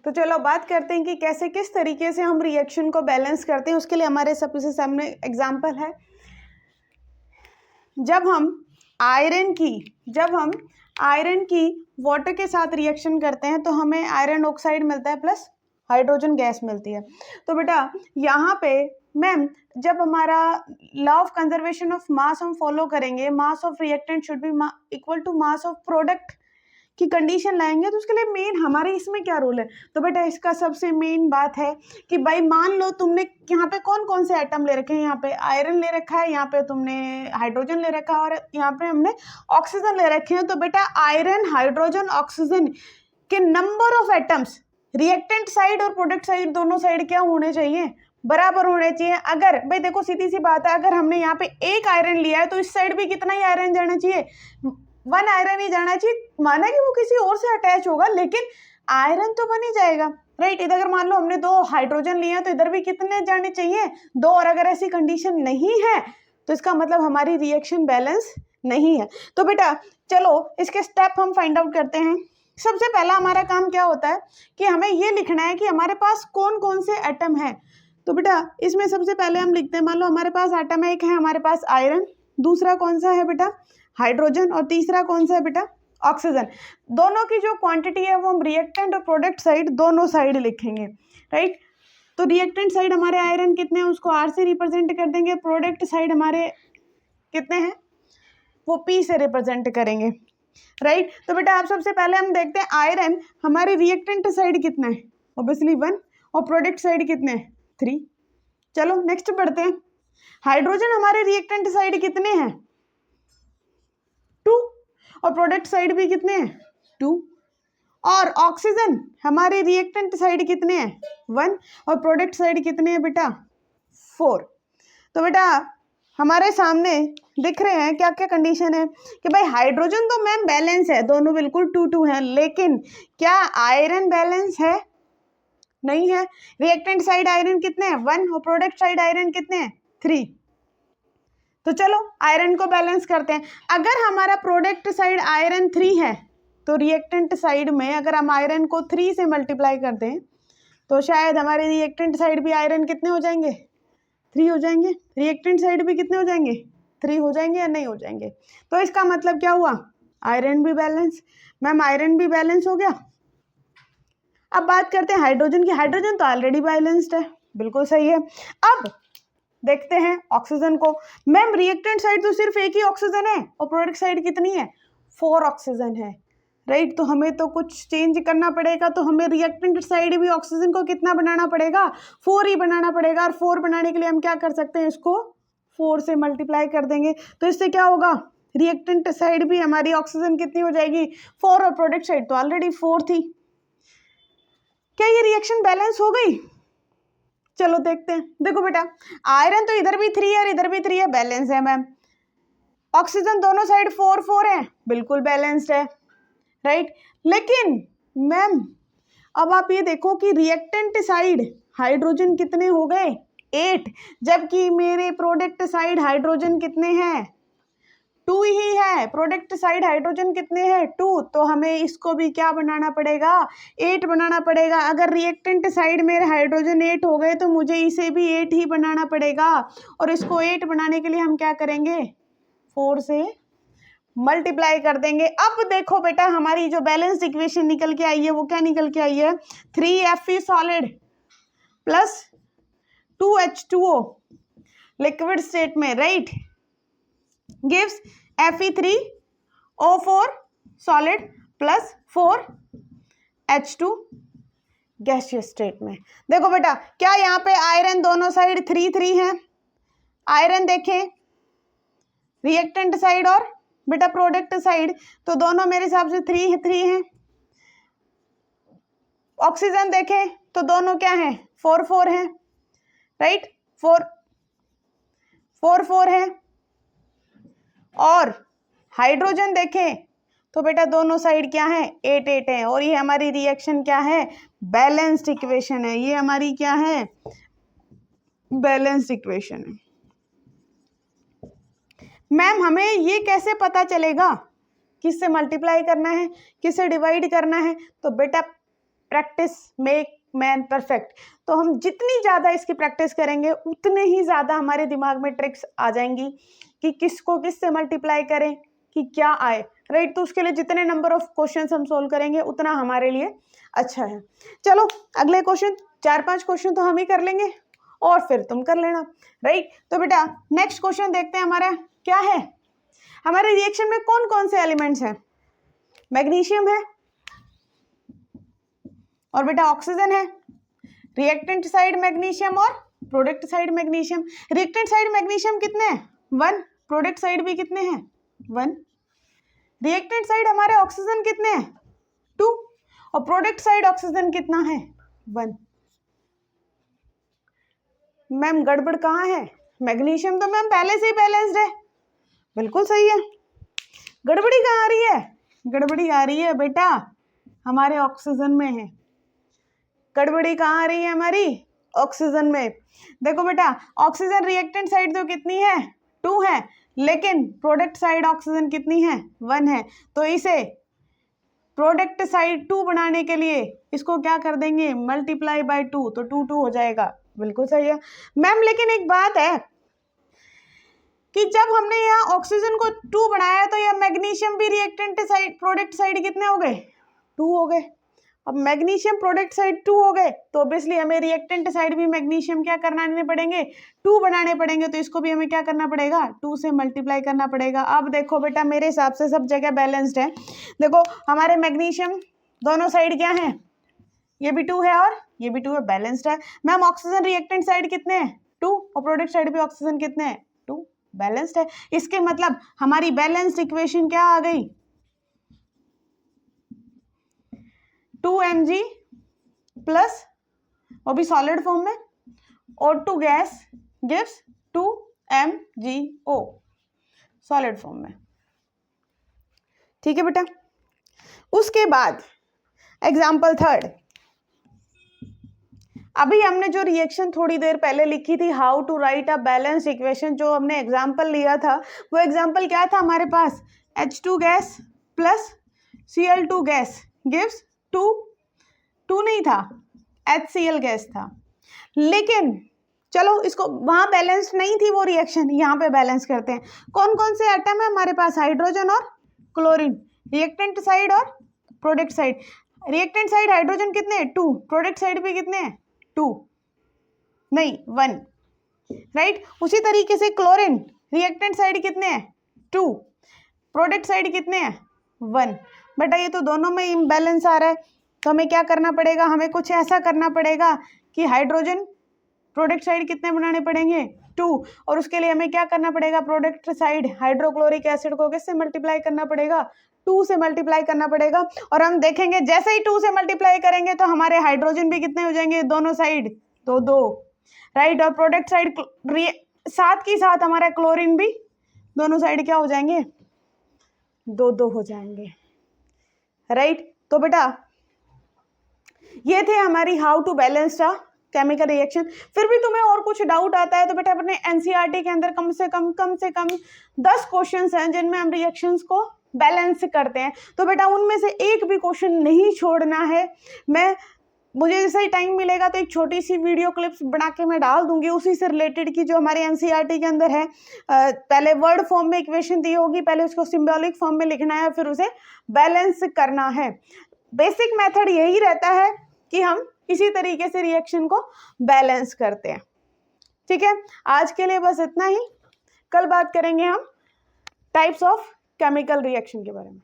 तो चलो बात करते हैं कि कैसे किस तरीके से हम रिएक्शन को बैलेंस करते हैं। उसके लिए हमारे सबसे सामने एग्जांपल है, जब हम आयरन की वाटर के साथ रिएक्शन करते हैं तो हमें आयरन ऑक्साइड मिलता है प्लस हाइड्रोजन गैस मिलती है। तो बेटा यहाँ पे मैम जब हमारा law of conservation of mass हम फॉलो करेंगे, mass of reactant should be equal to mass of product की कंडीशन लाएंगे, तो उसके लिए मेन हमारे इसमें क्या रोल है। तो बेटा इसका सबसे मेन बात है कि भाई मान लो तुमने यहाँ पे कौन कौन से एटम ले रखे हैं, यहाँ पे आयरन ले रखा है, यहाँ पे तुमने हाइड्रोजन ले रखा है और यहाँ पे हमने ऑक्सीजन ले रखे हैं। तो बेटा आयरन, हाइड्रोजन, ऑक्सीजन के number of atoms reactant side और प्रोडक्ट साइड दोनों साइड क्या होने चाहिए, बराबर होने चाहिए। अगर भाई देखो सीधी सी बात है, अगर हमने यहाँ पे एक आयरन लिया है तो इस साइड भी कितना ही आयरन जाना चाहिए, 1 आयरन ही जाना चाहिए। माना कि वो किसी और से अटैच होगा लेकिन आयरन तो बन ही जाएगा, राइट। इधर अगर मान लो हमने 2 हाइड्रोजन लिए हैं तो इधर भी कितने जाने चाहिए, 2। और अगर ऐसी कंडीशन नहीं है तो इसका मतलब हमारी रिएक्शन बैलेंस नहीं है। तो बेटा चलो इसके स्टेप हम फाइंड आउट करते हैं। सबसे पहला हमारा काम क्या होता है कि हमें ये लिखना है कि हमारे पास कौन कौन से एटम है। तो बेटा इसमें सबसे पहले हम लिखते हैं, मान लो हमारे पास एटम एक है हमारे पास आयरन, दूसरा कौन सा है बेटा हाइड्रोजन, और तीसरा कौन सा है बेटा ऑक्सीजन। दोनों की जो क्वांटिटी है वो हम रिएक्टेंट और प्रोडक्ट साइड दोनों साइड लिखेंगे, राइट। तो रिएक्टेंट साइड हमारे आयरन कितने हैं उसको R से रिप्रेजेंट कर देंगे, प्रोडक्ट साइड हमारे कितने हैं वो P से रिप्रेजेंट करेंगे, राइट। तो बेटा आप सबसे पहले हम देखते हैं आयरन हमारे रिएक्टेंट साइड कितना है, ऑब्वियसली 1, और प्रोडक्ट साइड कितने हैं 3। चलो नेक्स्ट पढ़ते हैं, हाइड्रोजन हमारे रिएक्टेंट साइड कितने हैं 2, और प्रोडक्ट साइड भी कितने हैं 2। और ऑक्सीजन हमारे रिएक्टेंट साइड कितने हैं 1, और प्रोडक्ट साइड कितने हैं बेटा 4। तो बेटा हमारे सामने दिख रहे हैं क्या क्या कंडीशन है कि भाई हाइड्रोजन तो मैम बैलेंस है, दोनों बिल्कुल 2-2 है, लेकिन क्या आयरन बैलेंस है, नहीं है। रिएक्टेंट साइड आयरन कितने हैं 1, और प्रोडक्ट साइड आयरन कितने हैं 3। तो चलो आयरन को बैलेंस करते हैं। अगर हमारा प्रोडक्ट साइड आयरन 3 है तो रिएक्टेंट साइड में अगर हम आयरन को 3 से मल्टीप्लाई कर दें तो शायद हमारे रिएक्टेंट साइड भी आयरन कितने हो जाएंगे 3 हो जाएंगे, रिएक्टेंट साइड भी कितने हो जाएंगे 3 हो जाएंगे या नहीं हो जाएंगे। तो इसका मतलब क्या हुआ, आयरन भी बैलेंस, मैम आयरन भी बैलेंस हो गया। अब बात करते हैं हाइड्रोजन की, हाइड्रोजन तो ऑलरेडी बैलेंस्ड है, बिल्कुल सही है। अब देखते हैं ऑक्सीजन को, मैम रिएक्टेंट साइड तो सिर्फ एक ही ऑक्सीजन है और प्रोडक्ट साइड कितनी है 4 ऑक्सीजन है, राइट। तो हमें तो कुछ चेंज करना पड़ेगा, तो हमें रिएक्टेंट साइड भी ऑक्सीजन को कितना बनाना पड़ेगा 4 ही बनाना पड़ेगा। और 4 बनाने के लिए हम क्या कर सकते हैं, इसको 4 से मल्टीप्लाई कर देंगे। तो इससे क्या होगा, रिएक्टेंट साइड भी हमारी ऑक्सीजन कितनी हो जाएगी 4, और प्रोडक्ट साइड तो ऑलरेडी 4 थी। क्या ये रिएक्शन बैलेंस हो गई, चलो देखते हैं। देखो बेटा आयरन तो इधर भी 3 है और इधर भी 3 है, बैलेंस है मैम। ऑक्सीजन दोनों साइड 4-4 है, बिल्कुल बैलेंस्ड है, राइट। लेकिन मैम अब आप ये देखो कि रिएक्टेंट साइड हाइड्रोजन कितने हो गए 8, जबकि मेरे प्रोडक्ट साइड हाइड्रोजन कितने हैं 2 ही है। प्रोडक्ट साइड हाइड्रोजन कितने हैं 2, तो हमें इसको भी क्या बनाना पड़ेगा 8 बनाना पड़ेगा। अगर रिएक्टेंट साइड मेरे हाइड्रोजन 8 हो गए तो मुझे इसे भी 8 ही बनाना पड़ेगा, और इसको 8 बनाने के लिए हम क्या करेंगे 4 से मल्टीप्लाई कर देंगे। अब देखो बेटा हमारी जो बैलेंस्ड इक्वेशन निकल के आई है वो क्या निकल के आई है, 3Fe solid plus 2H2O liquid state में, right, gives Fe3O4 solid plus 4H2 gaseous state में। देखो बेटा क्या यहाँ पे आयरन दोनों साइड 3-3 है, आयरन देखें रिएक्टेंट साइड और बेटा प्रोडक्ट साइड तो दोनों मेरे हिसाब से 3-3 है। ऑक्सीजन देखें तो दोनों क्या है 4-4 है, राइट, 4-4 है। और हाइड्रोजन देखें तो बेटा दोनों साइड क्या है 8-8 है, और ये हमारी रिएक्शन क्या है बैलेंस्ड इक्वेशन है, ये हमारी क्या है बैलेंस्ड इक्वेशन है। मैम हमें ये कैसे पता चलेगा किससे मल्टीप्लाई करना है किससे डिवाइड करना है, तो बेटा प्रैक्टिस मेक मैन परफेक्ट। तो हम जितनी ज़्यादा इसकी प्रैक्टिस करेंगे उतने ही ज़्यादा हमारे दिमाग में ट्रिक्स आ जाएंगी कि किसको किस से मल्टीप्लाई करें कि क्या आए, राइट। तो उसके लिए जितने नंबर ऑफ क्वेश्चंस हम सोल्व करेंगे उतना हमारे लिए अच्छा है। चलो अगले क्वेश्चन, 4-5 क्वेश्चन तो हम ही कर लेंगे और फिर तुम कर लेना, राइट। तो बेटा नेक्स्ट क्वेश्चन देखते हैं हमारा क्या है। हमारे रिएक्शन में कौन कौन से एलिमेंट्स हैं? मैग्नीशियम है और बेटा ऑक्सीजन है। रिएक्टेंट साइड मैग्नीशियम और product side magnesium. Reactant side magnesium कितने हैं? 1। प्रोडक्ट साइड भी कितने हैं? 1। रिएक्टेंट साइड हमारे ऑक्सीजन कितने हैं? 2। और प्रोडक्ट साइड ऑक्सीजन कितना है? 1। मैम गड़बड़ कहाँ है? मैग्नीशियम तो मैम पहले से ही बैलेंस्ड है, बिल्कुल सही है। गड़बड़ी कहाँ आ रही है? गड़बड़ी आ रही है बेटा हमारे ऑक्सीजन में है। गड़बड़ी कहाँ आ रही है? हमारी ऑक्सीजन में। देखो बेटा ऑक्सीजन रिएक्टेंट साइड तो कितनी है? 2 है, लेकिन प्रोडक्ट साइड ऑक्सीजन कितनी है? 1 है। तो इसे प्रोडक्ट साइड 2 बनाने के लिए इसको क्या कर देंगे? मल्टीप्लाई बाय 2, तो 2 2 हो जाएगा, बिल्कुल सही है मैम। लेकिन एक बात है कि जब हमने यहाँ ऑक्सीजन को 2 बनाया तो यह मैग्नीशियम भी रिएक्टेंट साइड प्रोडक्ट साइड कितने हो गए? 2 हो गए। अब मैग्नीशियम प्रोडक्ट साइड 2 हो गए तो ऑब्वियसली हमें रिएक्टेंट साइड भी मैग्नीशियम क्या करना पड़ेंगे? 2 बनाने पड़ेंगे। तो इसको भी हमें क्या करना पड़ेगा? 2 से मल्टीप्लाई करना पड़ेगा। अब देखो बेटा मेरे हिसाब से सब जगह बैलेंस्ड है। देखो हमारे मैग्नीशियम दोनों साइड क्या है? ये भी 2 है और ये भी 2 है, बैलेंस्ड है। मैम ऑक्सीजन रिएक्टेंट साइड कितने हैं? 2। और प्रोडक्ट साइड भी ऑक्सीजन कितने हैं? 2, बैलेंस्ड है। इसके मतलब हमारी बैलेंस्ड इक्वेशन क्या आ गई? 2mg प्लस वो भी सॉलिड फॉर्म में O2 gas gives 2mgO solid form में, ठीक है बेटा। उसके बाद एग्जाम्पल 3। अभी हमने जो रिएक्शन थोड़ी देर पहले लिखी थी, how to write a balanced equation, जो हमने एग्जाम्पल लिया था वो एग्जाम्पल क्या था हमारे पास? H2 gas plus Cl2 gas gives 2 नहीं था, HCl गैस था। लेकिन चलो इसको, वहां बैलेंस नहीं थी वो रिएक्शन, यहाँ पे बैलेंस करते हैं। कौन कौन से एटम है हमारे पास? हाइड्रोजन और क्लोरीन, रिएक्टेंट साइड और product side. Reactant side hydrogen कितने हैं? 2। प्रोडक्ट साइड भी कितने हैं? 2 नहीं 1, राइट। उसी तरीके से क्लोरीन रिएक्टेंट साइड कितने हैं? 2। प्रोडक्ट साइड कितने हैं? 1। बेटा ये तो दोनों में इम्बैलेंस आ रहा है, तो हमें क्या करना पड़ेगा? हमें कुछ ऐसा करना पड़ेगा कि हाइड्रोजन प्रोडक्ट साइड कितने बनाने पड़ेंगे? 2। और उसके लिए हमें क्या करना पड़ेगा? प्रोडक्ट साइड हाइड्रोक्लोरिक एसिड को किससे मल्टीप्लाई करना पड़ेगा? 2 से मल्टीप्लाई करना पड़ेगा। और हम देखेंगे जैसे ही 2 से मल्टीप्लाई करेंगे तो हमारे हाइड्रोजन भी कितने हो जाएंगे दोनों साइड? 2, राइट। और प्रोडक्ट साइड साथ के साथ हमारा क्लोरीन भी दोनों साइड क्या हो जाएंगे? 2 हो जाएंगे, राइट। तो बेटा ये थे हमारी how to balance a chemical reaction. फिर भी तुम्हें और कुछ डाउट आता है तो बेटा अपने एनसीईआरटी के अंदर कम से कम 10 क्वेश्चंस हैं जिनमें हम रिएक्शंस को बैलेंस करते हैं। तो बेटा उनमें से एक भी क्वेश्चन नहीं छोड़ना है। मुझे जैसे ही टाइम मिलेगा तो एक छोटी सी वीडियो क्लिप्स बना के मैं डाल दूंगी उसी से रिलेटेड की, जो हमारे एनसीईआरटी के अंदर है। पहले वर्ड फॉर्म में इक्वेशन दी होगी, पहले उसको सिंबॉलिक फॉर्म में लिखना है, फिर उसे बैलेंस करना है। बेसिक मेथड यही रहता है कि हम इसी तरीके से रिएक्शन को बैलेंस करते हैं, ठीक है। आज के लिए बस इतना ही। कल बात करेंगे हम टाइप्स ऑफ केमिकल रिएक्शन के बारे में।